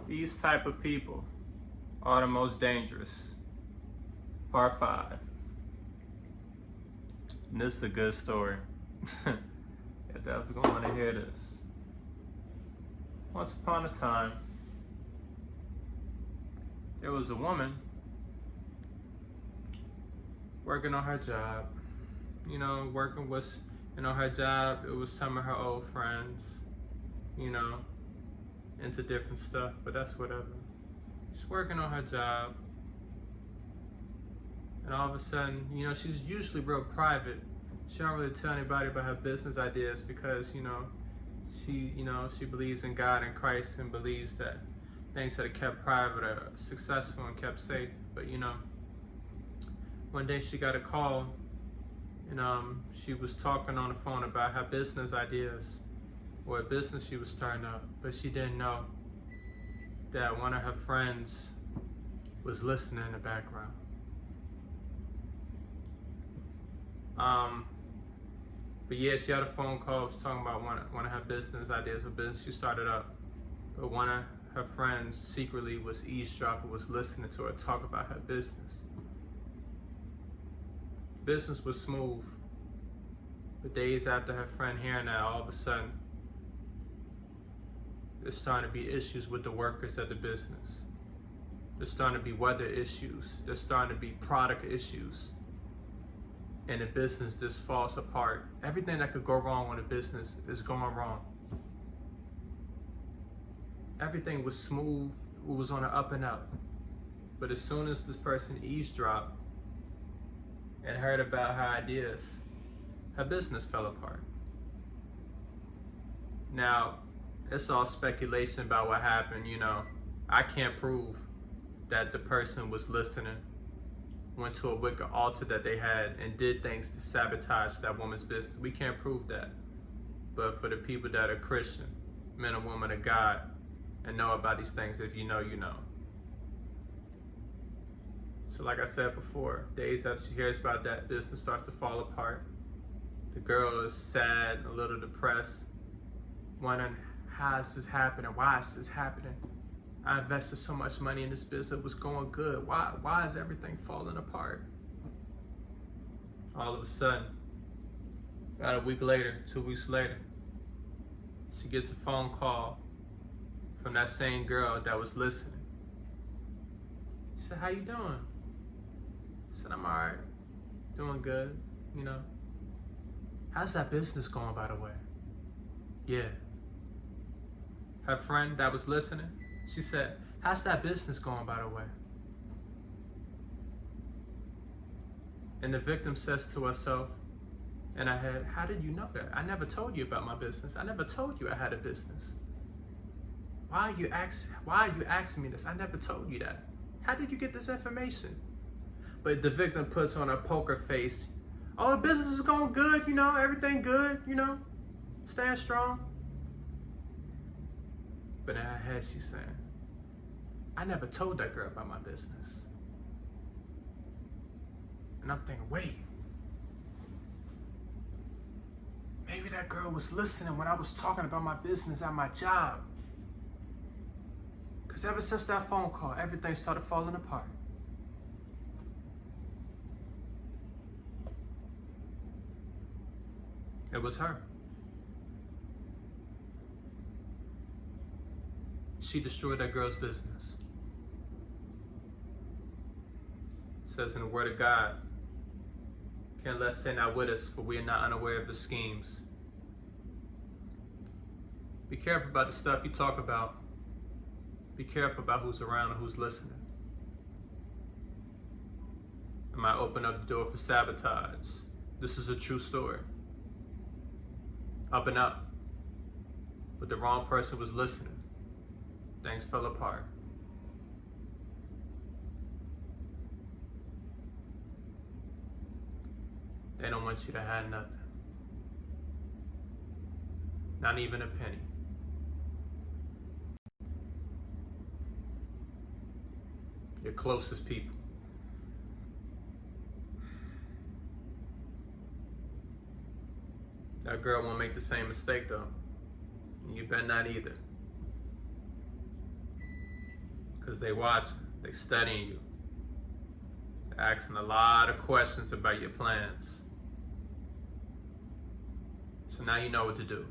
These type of people are the most dangerous. Part 5. And this is a good story. You're definitely gonna want to hear this. Once upon a time, there was a woman working on her job. You know, working was, her job, it was some of her old friends, into different stuff, but that's whatever. She's working on her job, and all of a sudden, she's usually real private. She don't really tell anybody about her business ideas because, she believes in God and Christ and believes that things that are kept private are successful and kept safe. But, one day she got a call, and she was talking on the phone about her business ideas or a business she was starting up, but she didn't know that one of her friends was listening in the background. But yeah, she had a phone call, was talking about one of her business ideas, a business she started up. But one of her friends secretly was eavesdropping, was listening to her talk about her business. Business was smooth. But days after her friend hearing that, all of a sudden, there's starting to be issues with the workers at the business. There's starting to be weather issues. There's starting to be product issues. And the business just falls apart. Everything that could go wrong in the business is going wrong. Everything was smooth. It was on an up and up. But as soon as this person eavesdropped and heard about her ideas, her business fell apart. Now, it's all speculation about what happened, I can't prove that the person was listening, went to a wicked altar that they had and did things to sabotage that woman's business. We can't prove that. But for the people that are Christian, men and women of God, and know about these things, if you know, you know. So like I said before, days after she hears about that, business starts to fall apart. The girl is sad, a little depressed, wondering how is this happening? Why is this happening? I invested so much money in this business, it was going good. Why is everything falling apart? All of a sudden, about a week later, 2 weeks later, she gets a phone call from that same girl that was listening. She said, "How you doing?" I said, "I'm all right, doing good, How's that business going, by the way?" Yeah. Her friend that was listening, she said, "How's that business going, by the way?" And the victim says to herself in her head, "How did you know that? I never told you about my business. I never told you I had a business. Why are you asking me this? I never told you that. How did you get this information?" But the victim puts on a poker face. "Oh, the business is going good, everything good, staying strong." But in her head, she's saying, "I never told that girl about my business." And I'm thinking, wait, maybe that girl was listening when I was talking about my business at my job. Because ever since that phone call, everything started falling apart. It was her. She destroyed that girl's business. It says in the Word of God, "Can't let sin out with us, for we are not unaware of his schemes." Be careful about the stuff you talk about. Be careful about who's around and who's listening. It might open up the door for sabotage. This is a true story. Up and up. But the wrong person was listening. Things fell apart. They don't want you to have nothing. Not even a penny. Your closest people. That girl won't make the same mistake though. You better not either. because they studying you. They're asking a lot of questions about your plans. So now you know what to do.